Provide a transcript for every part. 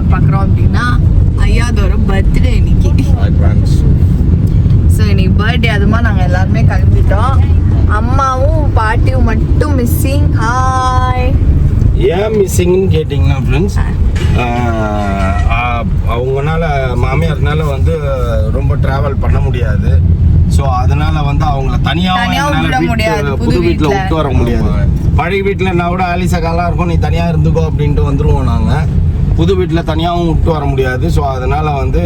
vlog பார்க்குறோம் அப்படின்னா ஐயாதோட birthday இன்னைக்கு. ஸோ இன்னைக்கு பர்த்டே, அதுமா நாங்கள் எல்லாருமே கிளம்பிட்டோம். அம்மாவும் பாட்டியும் மட்டும் மிஸ்ஸிங். ஹாய். ஏன் மிஸ்ஸிங்னு கேட்டிங்கன்னா ஃப்ரெண்ட்ஸ், அவங்கனால மாமியார்னால வந்து ரொம்ப ட்ராவல் பண்ண முடியாது. ஸோ அதனால வந்து அவங்கள தனியாக புது வீட்டில் விட்டு வர முடியாது. பழைய வீட்டில் நான் கூட ஆலிசகாலாம் இருக்கும், நீ தனியாக இருந்துக்கோ அப்படின்ட்டு வந்துடுவோம். நாங்கள் புது வீட்டில் தனியாகவும் விட்டு வர முடியாது. ஸோ அதனால வந்து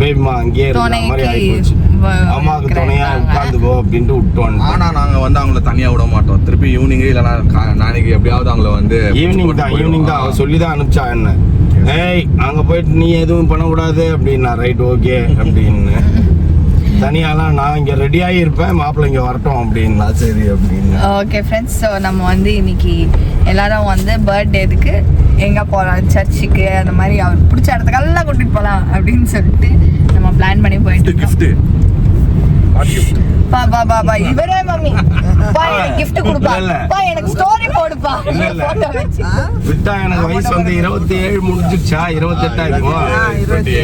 பேபிமா அங்கேயே இருக்கிற மாதிரி ஆகிப்போச்சு. அம்மாவுக்கு துணையா உட்காந்துக்கோ அப்படின்ட்டு விட்டுவாங்க. ஆனால் நாங்கள் வந்து அவங்கள தனியாக விட மாட்டோம். திருப்பி ஈவினிங்கே இல்லைனா நாளைக்கு எப்படியாவது அவங்கள வந்து ஈவினிங் தான் அவன் சொல்லி தான் அனுப்பிச்சா என்ன, ஏய் அங்கே போயிட்டு நீ எதுவும் பண்ணக்கூடாது அப்படின்னா. ரைட் ஓகே அப்படின்னு. தனியாலாம் நான் இங்கே ரெடியாகி இருப்பேன், மாப்பிள்ளை இங்கே வரட்டும் அப்படின்னா. சரி அப்படின்னு. ஓகே ஃப்ரெண்ட்ஸ், ஸோ நம்ம வந்து இன்னைக்கு எல்லாரும் வந்து பர்த்டேக்கு எங்கே போகலாம், சர்ச்சுக்கு, அந்த மாதிரி அவர் பிடிச்ச இடத்துக்கெல்லாம் கூட்டிகிட்டு போகலாம் அப்படின்னு சொல்லிட்டு நம்ம பிளான் பண்ணி போயிட்டு கிஃப்ட்டு பா பா பா பா இவரே மம்மி பா எனக்கு gift கொடுப்பா, பா எனக்கு ஸ்டோரி போடுப்பா. போட்டோ வெச்சு விட்டா எனக்கு வயசு வந்து 27 முடிஞ்சிருச்சா, 28 ஆயிடுமா,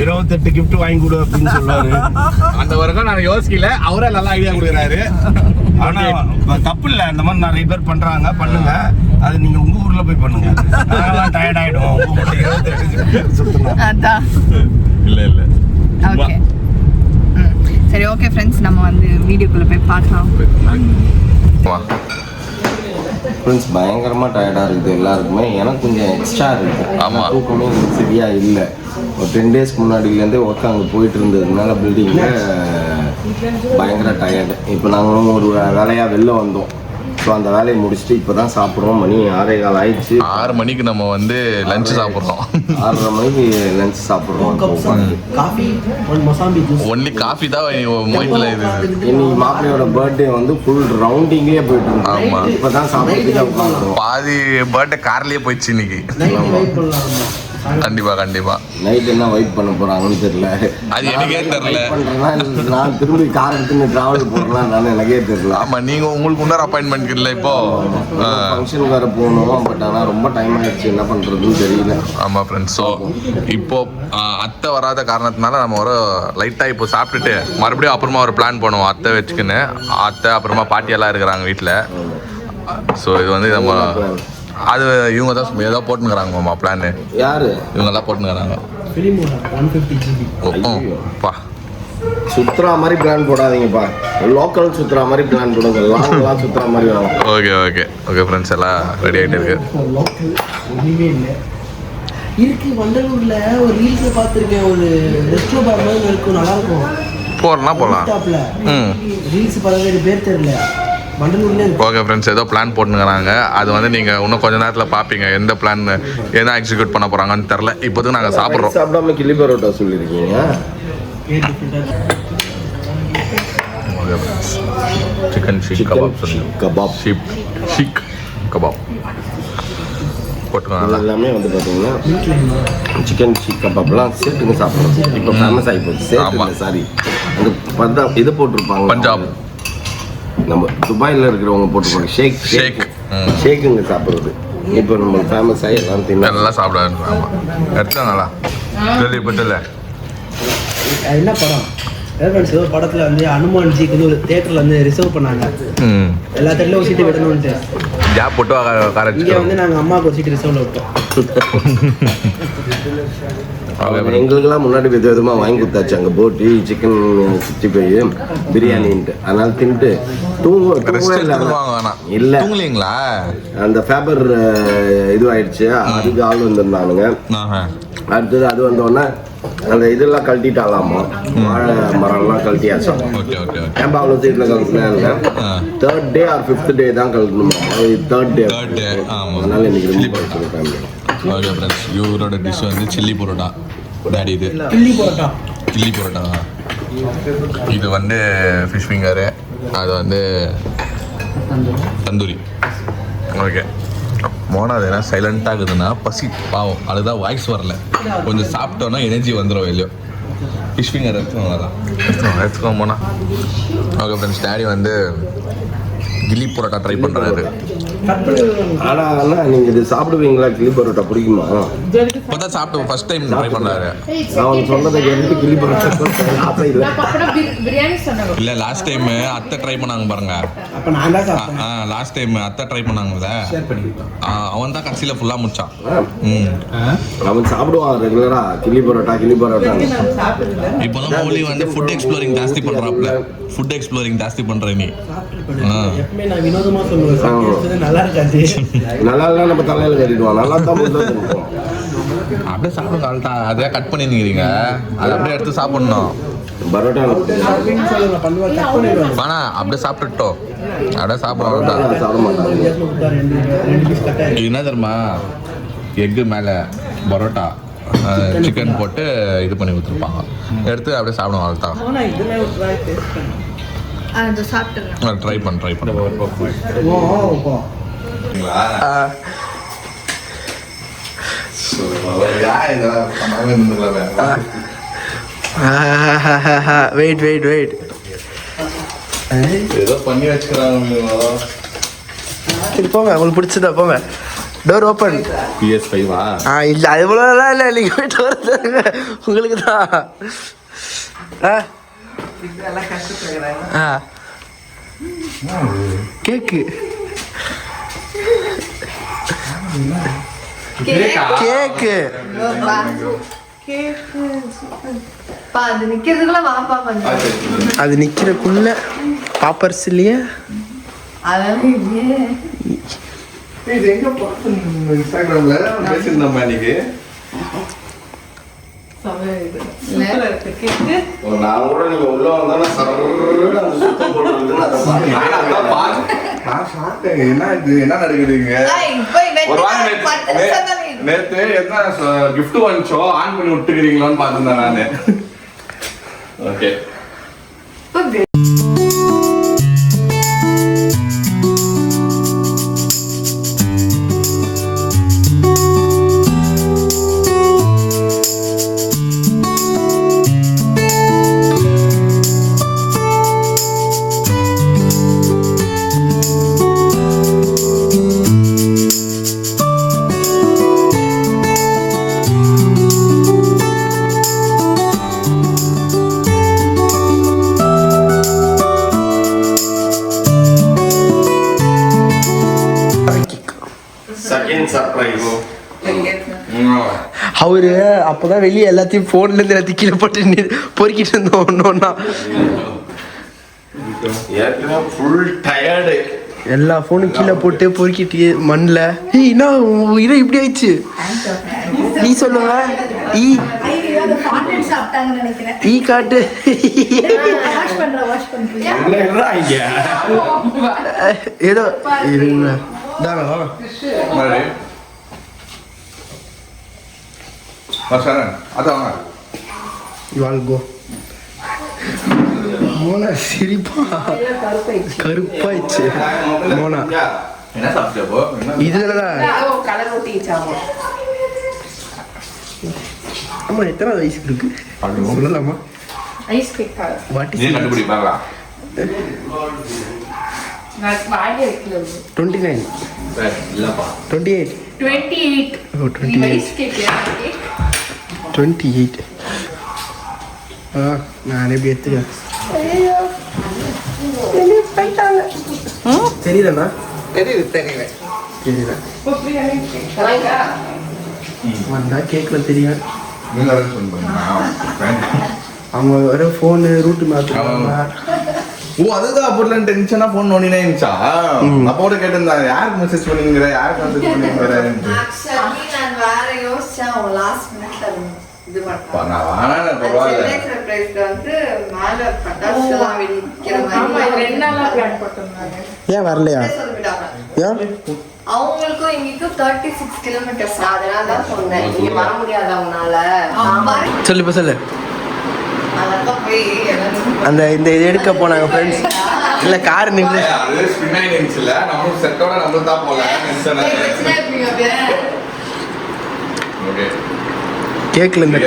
28 gift வாங்கி கொடு அப்படின்னு சொல்லுவாரு. அந்த வரைக்கும் நான் யோசிக்கல, அவரே நல்லா ஐடியா கொடுக்குறாரு. ஆனா தப்பு இல்லை, அந்த மாதிரி நிறைய பேர் பண்றாங்க, பண்ணுங்க. அது நீங்க உங்க ஊர்ல போய் பண்ணுங்க. அதெல்லாம் டயர்ட் ஆயிடும். 28 அதான் இல்ல ஓகே. சரி ஓகே ஃப்ரெண்ட்ஸ், நம்ம வந்து வீடியோக்குள்ள போய் பார்க்கலாம். ஃப்ரெண்ட்ஸ் பயங்கரமாக டயர்டாக இருக்குது எல்லாருக்குமே. எனக்கு கொஞ்சம் எக்ஸ்ட்ரா இருக்குது. ஆமாம், தூக்கமே எனக்கு சரியாக இல்லை. ஒரு 10 டேஸ்க்கு முன்னாடியிலேருந்தே ஒர்க் அங்கே போயிட்டு இருந்ததுனால பில்டிங்கில் பயங்கர டயர்டு. இப்போ நாங்களும் ஒரு வேலையாக வெளில வந்தோம். ஸோ அந்த வேலையை முடிச்சுட்டு இப்போ தான் சாப்பிட்றோம். மணி 6:15 ஆயிடுச்சு. 6 மணிக்கு நம்ம வந்து லஞ்ச் சாப்பிட்றோம். 6:30 மணிக்கு லஞ்ச் சாப்பிட்றோம். ஒன்லி காஃபி தான் மொய்ட்டில் இது. இன்னைக்கு மாப்பிள்ளையோட பர்த்டே வந்து ஃபுல் ரவுண்டிங்கே போயிட்டு இருந்தோம். ஆமாம், இப்போ தான் சாப்பிட்டு உட்காந்துருவோம். பாதி பர்த்டே கார்லேயே போயிடுச்சு இன்னைக்கு. கண்டிப்பா நைட் என்ன வெயிட் பண்ண போறாங்கன்னு தெரியல. அது எனக்கே தெரியல. நான் திரும்பி கார் எடுத்து டிராவல் போறேன், எனக்கே தெரியல. ஆமா, நீங்க உங்களுக்கு இன்னொரு அப்பாயின்மெண்ட் இல்லை இப்போ. ஃபங்க்ஷன் வேற போகணும். பட் ஆனால் ரொம்ப டைம் ஆயிடுச்சு, என்ன பண்றதுன்னு தெரியல. ஆமா ஃப்ரெண்ட்ஸ், ஸோ இப்போ அத்தை வராத காரணத்தினால நம்ம ஒரு லைட்டா இப்போ சாப்பிட்டுட்டு மறுபடியும் அப்புறமா ஒரு பிளான் பண்ணுவோம். அத்தை வச்சுக்கின்னு அத்தை அப்புறமா பாட்டியெல்லாம் இருக்கிறாங்க வீட்டில். ஸோ இது வந்து நம்ம அது இவங்க தான் ஏதோ போட்டுங்கிறாங்க மாமா பிளான். யாரு இவங்கெல்லாம் போட்டுங்கிறாங்க. பா சுத்துறா மாதிரி பிளான் போடாதீங்கப்பா, லோக்கல் சுத்துறா மாதிரி பிளான் போடுங்க. லாங்கெல்லாம் சுத்துறா மாதிரி வேணும். ஓகே ஃப்ரெண்ட்ஸ், எல்லாம் ரெடி ஆகிட்டு இருக்கு. இருக்கு வண்டலூர்ல ஒரு ரீல்ஸ்ல பார்த்துருக்கேன், ஒரு ரெஸ்டோ பார் மாதிரி இருக்கும், நல்லா இருக்கும். போகலாம். ரீல்ஸ் பார்க்க பேர் தெரியல. ஓகே ஃப்ரெண்ட்ஸ், ஏதோ பிளான் போட்டுங்கிறாங்க. அது வந்து நீங்கள் இன்னும் கொஞ்சம் நேரத்தில் பார்ப்பீங்க. எந்த பிளான் எதாவது எக்ஸிக்யூட் பண்ண போகிறாங்கன்னு தெரில. இப்போதுக்கு நாங்கள் சாப்பிட்றோம். சாப்பிடாம கிள்ளி பரோட்டா சொல்லியிருக்கீங்க. Chicken seekh kebab seekh kebab போட்டுருக்காங்க. எல்லாமே வந்து பார்த்தீங்கன்னா சிக்கன் ஷீக் கபாப்லாம் சேர்த்துங்க சாப்பிட்றோம். இப்போ ஃபேமஸ் ஆகி போச்சு. சேர்த்து சாரி, அந்த பந்தாப் இது போட்டிருப்பாங்க, பஞ்சாப். நம்ம துபாயில் இருக்கிறவங்க போட்டுருப்பாங்க ஷேக்குங்க சாப்பிட்றது. இப்போ நம்ம ஃபேமஸ் ஆகி எல்லாரும் நல்லா சாப்பிடாது. ஆமாம், எடுத்தாங்களா கேள்விப்பட்டல. என்ன படம் ஏதோ படத்தில் வந்து அனுமான் ஜிக்கு வந்து ஒரு தேட்டரில் வந்து ரிசர்வ் பண்ணாங்க. எல்லா தேட்டரில் ஒரு சீட்டு விடணும்ட்டு ஜாப் போட்டு இங்கே வந்து நாங்கள் அம்மாவுக்கு ஒரு சீட்டு ரிசர்வில் விட்டோம். எங்களுக்கெல்லாம் முன்னாடி விதவிதமாக வாங்கி கொடுத்தாச்சு. அங்கே போட்டி சிக்கன் 65 பிரியாணின்ட்டு. அதனால தின்ட்டு இல்லை அந்த ஃபேபர் இது அதுக்கு ஆள் வந்துருந்தானுங்க. அடுத்தது அது வந்தோடனே அந்த இதெல்லாம் கழட்டிட்டாலாமா, வாழை மரம்லாம் கழட்டியாச்சா. ஏன்பா அவ்வளோ சீட்டில் கழட்டினா இல்லை, 3rd day or 5th day தான் கழட்டணுமா. 3rd day. அதனால இன்னைக்கு ரொம்ப ஃபேமிலி. ஓகே ஃப்ரெண்ட்ஸ், இவரோட டிஷ் வந்து சில்லி பரோட்டா. டாடி இது கில்லி பரோட்டா. இது வந்து ஃபிஷ் ஃபிங்கரு, அது வந்து தந்தூரி. ஓகே மோனா, அது என்ன சைலண்ட்டாக இருக்குதுன்னா பசி பாவம், அதுதான் வாய்ஸ் வரல. கொஞ்சம் சாப்பிட்டோன்னா எனர்ஜி வந்துடும் வெளியோ. ஃபிஷ் ஃபிங்கர் எடுத்துக்கோங்க, தான் எடுத்துக்கோங்க போனா. ஓகே ஃப்ரெண்ட்ஸ், டேடி வந்து கில்லி பரோட்டா ட்ரை பண்ணுறாரு. ஆனா அண்ணா நீங்க இது சாப்பிடுவீங்களா? கிளி பரோட்டா பிடிக்குமா? இப்போ தான் சாப்பிட்டு ஃபர்ஸ்ட் டைம் ட்ரை பண்ணுறாரு. நான் சொன்னதை கேட்டு கிளி பரோட்டா ஆசை இல்லை. இல்லை லாஸ்ட் டைம் அத்தை ட்ரை பண்ணாங்க பாருங்க. அப்ப நான் தான் சாப்பிட்டேன். லாஸ்ட் டைம் அத்தை ட்ரை பண்ணாங்கல்ல, அவன் தான் கடைசியில் ஃபுல்லாக முடிச்சான். அவன் சாப்பிடுவான் ரெகுலரா கிளி பரோட்டா. இப்போ தான் மௌலி வந்து ஃபுட் எக்ஸ்ப்ளோரிங் ஜாஸ்தி பண்ணுறாப்புல. ஃபுட் எக்ஸ்ப்ளோரிங் ஜாஸ்தி பண்ணுற நீ. எப்பவுமே நான் வினோதமா சொல்லுவேன், நல்லா இருக்காது. நல்லா இல்ல நம்ம தலையில கட்டிடுவான். நல்லா தான் அப்படியே சாப்பிடுங்க. அல்தான் அதே கட் பண்ணிருக்கிறீங்க, அதை அப்படியே எடுத்து சாப்பிடணும். பரோட்டா ஆனா அப்படியே சாப்பிட்டுட்டோம். அப்படியே சாப்பிடணும். சாப்பிட மாட்டாங்க. இது என்ன தெரியுமா, எக்கு மேலே பரோட்டா சிக்கன் போட்டு இது பண்ணி கொடுத்துருப்பாங்க. எடுத்து அப்படியே சாப்பிடுவோம். அல்தான் ட்ரை பண்ண வெயிட் ஏதோ பண்ணி வச்சுக்கிறாங்க. போங்க, உங்களுக்கு பிடிச்சதா போங்க. Door open. PS5 இல்லை அது போலலாம் இல்லை, நீங்கள் போயிட்டு வரதுங்க உங்களுக்கு தான். கேக்கு கேக்கு அது நிக்கிறதுக்குள்ள பாப்பர்ஸ் இல்லையா? இது எங்க பார்த்தீங்க? இன்ஸ்டாகிராம்ல பேசிருந்தோம் அன்னைக்கு. நான் கூட நீங்க உள்ள வந்தாலும் என்ன இது என்ன நடக்குதுங்க? ஒரு வாரம் நேத்து என்ன கிஃப்ட் வந்துச்சோ ஆன் பண்ணி விட்டுக்கிறீங்களான்னு பார்த்துருந்தேன் நானு. Okay surprise. அவரு அப்பதான் வெளியே எல்லாத்தையும் போன்ல இருந்து எல்லாத்தையும் கீழே போட்டு பொறுக்கிட்டு இருந்தோம். ஒன்னொன்னா ஃபுல் டயர்டு. எல்லா போனும் கீழே போட்டு பொறுக்கிட்டு மண்ணில். என்ன இதை இப்படி ஆயிடுச்சு? நீ சொல்லுங்க. ஈ காட்டு. ஏதோ மோனா சிரிப்பா கருப்பாயிடுச்சு. மோனா என்ன சாப்பிட்டப்போ இதுலதான். ஆமா, எத்தனை வயசுக்கு இருக்கு சொல்லலாமா? கண்டுபிடிப்பாங்களா? 29 இல்லப்பா 28 ஓ 28 நான் எப்படி எடுத்துக்கேன். தெரியுதண்ணா? தெரியல வந்தா கேட்கல தெரியும். அவங்க வர ஃபோனு ரூட்டு மாற்றுவாங்க. ஓ அதுதான் பொருள் டென்ஷனா ஃபோன் நோண்டினே இருந்துச்சா? அப்போட கேட்டிருந்தாங்க யாருக்கு மெசேஜ் பண்ணீங்க, யாருக்கு மெசேஜ் பண்ணீங்க. ஆக்சுவலி நான் வேற யோசிச்சேன். அவங்க லாஸ்ட் மினிட்ல இது பண்ணாங்க. நான் வாங்க பரவாயில்ல. சர்ப்ரைஸ்ல வந்து மேல பட்டாசுலாம் வெடிக்கிற மாதிரி 2 நாளா பிளான் போட்டுருந்தாங்க. ஏன் வரலையா? ஏன் அவங்களுக்கும் எங்களுக்கும் 36 கிலோமீட்டர்ஸ். அதனால தான் சொன்னேன் நீங்க வர முடியாது அவங்களால. சொல்லு சொல்லு. அந்த இந்த இது எடுக்க போனாங்க ஃப்ரெண்ட்ஸ். இல்ல கார் நின்று அது ஸ்பின் இல்ல நம்ம செட்டோட நம்ம தான் போல ஓகே கேக்கல இந்த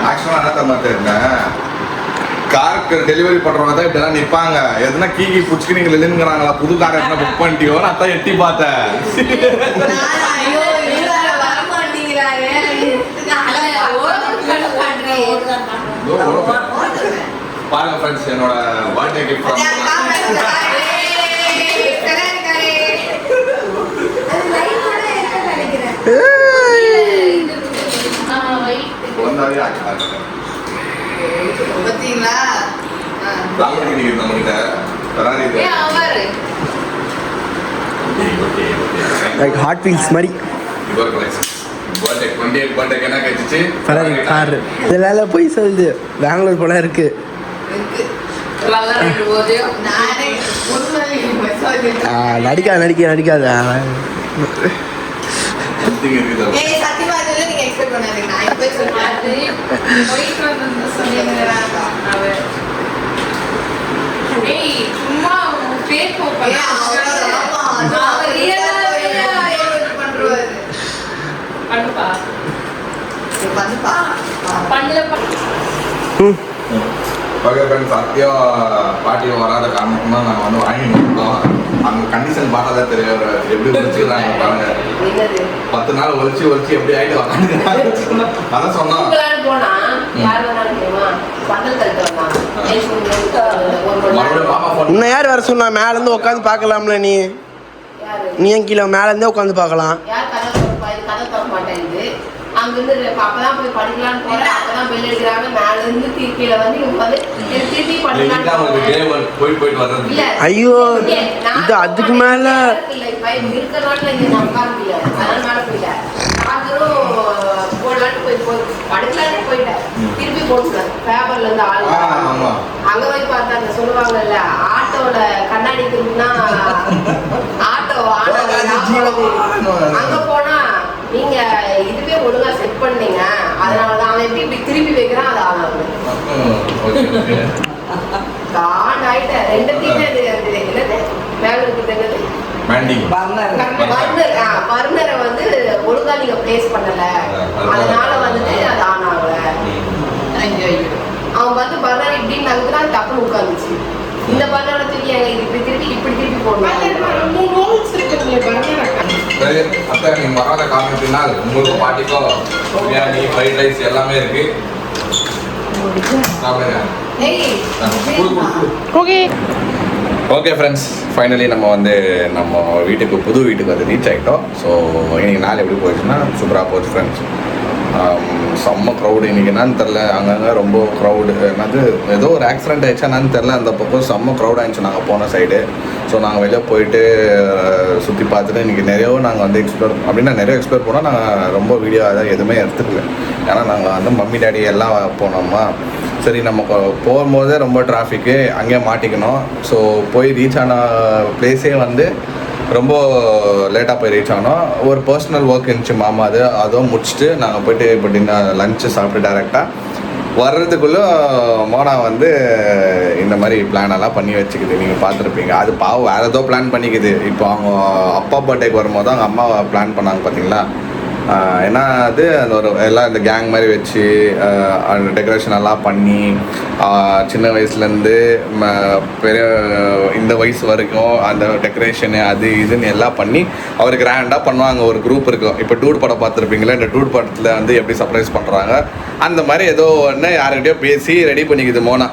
ஆக்சுவலா நான் தான் மாத்திருக்கேன். காருக்கு டெலிவரி பண்றவங்க தான் இப்படிலாம் நிப்பாங்க. எதுனா கீக்கி புடிச்சுக்கு நீங்க இல்லைங்கிறாங்களா, புது கார் எத்தனை புக் பண்ணிட்டியோ அதான் எட்டி பார்த்தேன். பாருங்க ஃப்ரெண்ட்ஸ், என்னோட பர்த்டே கிஃப்ட் பாத்தீங்களா? லைக் ஹாட் வீல்ஸ் மாதிரி கார் இதெல்லாம் போய் சொல்லுது. பெங்களூர் போல இருக்கு. நடிக்காத சத்தியம் பாட்டியும் வராத காரணம்னா நாங்கள் வந்து வாங்கிட்டு வந்தோம். அவங்க கண்டிஷன் பார்த்தா தான் தெரியும் எப்படி ஒழிச்சுக்கிறாங்க பாருங்க. 10 நாள் ஒழிச்சு எப்படி ஆயிட்டு வராங்க. அதான் சொன்னோம். இன்னும் யார் வர சொன்னா? மேல இருந்து உட்காந்து பார்க்கலாம்ல. நீ ஏன் கீழே மேல இருந்தே உட்காந்து பார்க்கலாம். அங்கிருந்து அப்பதான் போய் படிக்கலாம்னு போறேன். அப்பதான் பெல் அடிக்கிறாங்க. மேல இருந்து கீழே வந்து திருப்பி போயிட்டு ஐயோ, இது அதுக்கு மேல இருக்கிற நாட்டுல இங்க நான் உட்கார முடியாது. அதனால மேல போயிட்டேன். சார்ஜரும் போடலான்னு போய் படிக்கலான்னு போயிட்டேன். திருப்பி போட்டுட்டேன். பேப்பர்ல இருந்து ஆள் அங்க போய் பார்த்தா அந்த சொல்லுவாங்கல்ல, ஆட்டோட கண்ணாடி திரும்பினா ஆட்டோ அங்க போனா நீங்க இதுவே ஒழுங்கா செட் பண்ணீங்க, அதனாலதான் அவன் எப்படி இப்படி திருப்பி வைக்கிறான். அது ஆனாங்க காண்ட் ஆயிட்டேன். ரெண்டுத்தையுமே என்னது மேல இருக்குது பர்னரை வந்து ஒழுங்கா நீங்க பிளேஸ் பண்ணல, அதனால வந்துட்டு அது ஆன் ஆகல. அவன் வந்து பர்னர் இப்படின்னு நகுதான் டப்புன்னு உட்காந்துச்சு. இந்த பர்னரை தூக்கி இப்படி திருப்பி போடணும். அத்தை நீங்க வராத காரணத்தினால் உங்களுக்கு பாட்டிக்கோ பிரியாணி ஃப்ரைட் ரைஸ் எல்லாமே இருக்கு. ஓகே ஃப்ரெண்ட்ஸ், ஃபைனலி நம்ம வந்து புது வீட்டுக்கு வந்து ரீச் ஆகிட்டோம். ஸோ இன்னைக்கு நாள் எப்படி போயிடுச்சுன்னா சூப்பராக போச்சு ஃப்ரெண்ட்ஸ். செம்ம க்ரௌடு இன்றைக்கி என்னன்னு தெரில. அங்கங்கே ரொம்ப க்ரௌடு. என்னது ஏதோ ஒரு ஆக்சிடென்ட் ஆகிடுச்சா என்னன்னு தெரில. அந்த பக்கம் செம்ம க்ரௌட் ஆகிடுச்சு நாங்கள் போன சைடு. ஸோ நாங்கள் வெளியே போயிட்டு சுற்றி பார்த்துட்டு இன்றைக்கி நாங்கள் வந்து நிறைய எக்ஸ்ப்ளோர் போனால் நாங்கள் ரொம்ப வீடியோ அதை எதுவுமே எடுத்துக்கல. ஏன்னா நாங்கள் வந்து மம்மி டேடி எல்லாம் போனோமா. சரி நம்ம போகும்போதே ரொம்ப டிராஃபிக்கு, அங்கேயே மாட்டிக்கணும். ஸோ போய் ரீச் ஆன பிளேஸே வந்து ரொம்ப லேட்டாக போய் ரீச் ஆனோம். ஒரு பர்சனல் ஒர்க் இருந்துச்சு மாமா, அதுவும் முடிச்சுட்டு நாங்கள் போய்ட்டு இப்போ லஞ்சு சாப்பிட்டு டேரெக்டாக வர்றதுக்குள்ளே மோனா வந்து இந்த மாதிரி பிளானெல்லாம் பண்ணி வச்சுக்குது. நீங்கள் பார்த்துருப்பீங்க. அது பாவம் வேறு ஏதோ பிளான் பண்ணிக்குது. இப்போ அவங்க அப்பா பர்த்டேக்கு வரும்போது அவங்க அம்மா பிளான் பண்ணாங்க பார்த்தீங்களா. ஏன்னா அது அந்த எல்லாம் இந்த கேங் மாதிரி வச்சு அந்த டெக்கரேஷன் எல்லாம் பண்ணி சின்ன வயசுலேருந்து பெரிய இந்த வயசு வரைக்கும் அந்த டெக்கரேஷனு அது இதுன்னு எல்லாம் பண்ணி அவர் கிராண்டாக பண்ணுவாங்க. ஒரு குரூப் இருக்கும். இப்போ டூட் படம் பார்த்துருப்பீங்களா, இந்த டூட் படத்தில் வந்து எப்படி சர்ப்ரைஸ் பண்ணுறாங்க அந்த மாதிரி ஏதோ ஒன்று யாருக்கிட்டையோ பேசி ரெடி பண்ணிக்குது மோனா.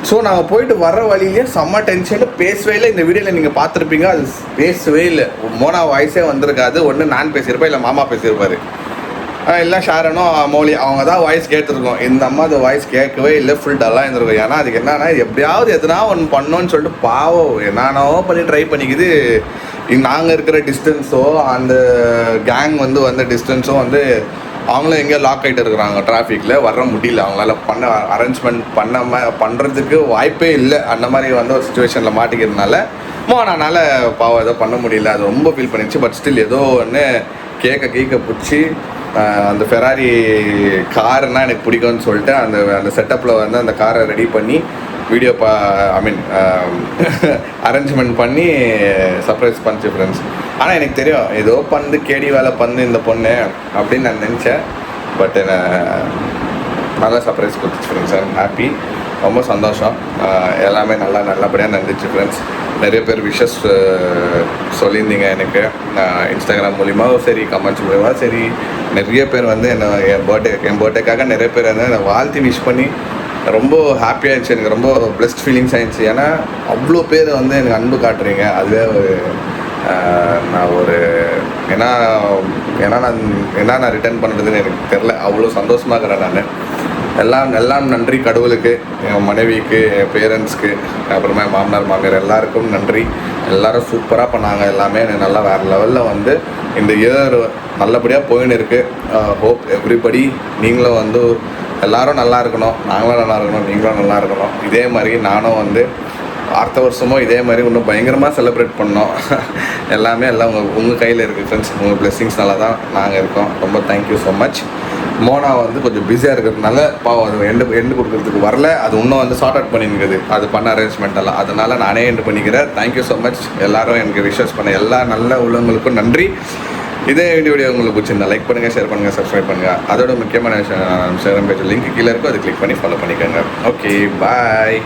ஸோ நாங்கள் போயிட்டு வர வழியிலே செம்ம டென்ஷனில் பேசவே இல்லை. இந்த வீடியோவில் நீங்கள் பார்த்துருப்பீங்க, அது பேசவே இல்லை. மோனா வாய்ஸே வந்திருக்காது. ஒன்று நான் பேசியிருப்பேன், இல்லை மாமா பேசியிருப்பார், இல்லை ஷாரனும் மௌலி அவங்க தான் வாய்ஸ் கேட்டுருக்கோம். இந்த அம்மா அது வாய்ஸ் கேட்கவே இல்லை, ஃபுல் டல்லாக இருந்திருக்கும். ஏன்னா அதுக்கு என்னன்னா எப்படியாவது எதுனா ஒன்று பண்ணோன்னு சொல்லிட்டு பாவம் என்னென்னோ பண்ணி ட்ரை பண்ணிக்குது. நாங்கள் இருக்கிற டிஸ்டன்ஸோ அந்த கேங் வந்து வந்த டிஸ்டன்ஸும் வந்து அவங்களும் எங்கேயோ லாக் ஆகிட்டு இருக்கிறாங்க டிராஃபிக்கில், வர முடியல. அவங்களால அரேஞ்ச்மெண்ட் பண்ணுறதுக்கு வாய்ப்பே இல்லை. அந்த மாதிரி வந்து ஒரு சுச்சுவேஷனில் மாட்டிக்கிறதுனால மோனானால பாவம் ஏதோ பண்ண முடியல. அது ரொம்ப ஃபீல் பண்ணிடுச்சு. பட் ஸ்டில் ஏதோ ஒன்று கேக்க பிடிச்சி அந்த ஃபெராரி காருன்னா எனக்கு பிடிக்கும்னு சொல்லிட்டு அந்த செட்டப்பில் வந்து அந்த காரை ரெடி பண்ணி வீடியோ அரேஞ்ச்மெண்ட் பண்ணி சர்ப்ரைஸ் பண்ணிச்சு ஃப்ரெண்ட்ஸ். ஆனால் எனக்கு தெரியும் ஏதோ கேடி வேலை இந்த பொண்ணு அப்படின்னு நான் நினச்சேன். பட் நல்லா சர்ப்ரைஸ் கொடுத்துச்சு ஃப்ரெண்ட்ஸ். I'm happy. ரொம்ப சந்தோஷம். எல்லாமே நல்லபடியாக நடந்துச்சு ஃப்ரெண்ட்ஸ். நிறைய பேர் விஷஸ் சொல்லியிருந்தீங்க எனக்கு இன்ஸ்டாகிராம் மூலிமா சரி, கமெண்ட்ஸ் மூலிமா சரி. நிறைய பேர் வந்து என் பர்த்டேக்காக நிறைய பேர் வந்து என்னை வாழ்த்தி விஷ் பண்ணி ரொம்ப ஹாப்பியாக இருந்துச்சு. எனக்கு ரொம்ப பெஸ்ட் ஃபீலிங்ஸ் ஆகிடுச்சு. ஏன்னா அவ்வளோ பேர் வந்து எனக்கு அன்பு காட்டுறீங்க. அதுவே நான் ஒரு ஏன்னா நான் ரிட்டர்ன் பண்ணுறதுன்னு எனக்கு தெரில. அவ்வளோ சந்தோஷமாக இருக்கிறேன் நான். எல்லாம் நன்றி கடவுளுக்கு, என் மனைவிக்கு, என் பேரண்ட்ஸ்க்கு, அப்புறமா என் மாமனார் எல்லாருக்கும் நன்றி. எல்லோரும் சூப்பராக பண்ணாங்க. எல்லாமே எனக்கு நல்லா வேறு லெவலில் வந்து இந்த இயர் நல்லபடியாக போயின்னு இருக்குது. ஹோப் எவ்ரிபடி நீங்களும் வந்து எல்லோரும் நல்லா இருக்கணும், நாங்களும் நல்லா இருக்கணும், நீங்களும் நல்லா இருக்கணும். இதே மாதிரி நானும் வந்து அடுத்த வருஷமும் இதே மாதிரி இன்னும் பயங்கரமாக செலிப்ரேட் பண்ணோம். எல்லாம் உங்கள் கையில் இருக்குது ஃப்ரெண்ட்ஸ். உங்கள் பிளெஸிங்ஸ்னால தான் நாங்கள் இருக்கோம். ரொம்ப தேங்க்யூ ஸோ மச். மோனா வந்து கொஞ்சம் பிஸியாக இருக்கிறதுனால பாவம் அது எண்டு கொடுக்குறதுக்கு வரல. அது இன்னும் வந்து சார்ட் அவுட் பண்ணியிருக்குது, அது பண்ண அரேஞ்ச்மெண்ட் எல்லாம். அதனால் நானே எண்டு பண்ணிக்கிறேன். Thank you so much. எல்லோரும் எனக்கு விஷஸ் பண்ண எல்லா நல்ல உள்ளவங்களுக்கும் நன்றி. இதே வீடியோ உங்களுக்கு பிடிச்சிருந்தா லைக் பண்ணுங்கள், ஷேர் பண்ணுங்கள், சப்ஸ்கிரைப் பண்ணுங்கள். அதோட முக்கியமான விஷயம், ஷேர் பேஜ் லிங்க் கீழே இருக்கும், அதை கிளிக் பண்ணி ஃபாலோ பண்ணிக்கோங்க. ஓகே, பாய்.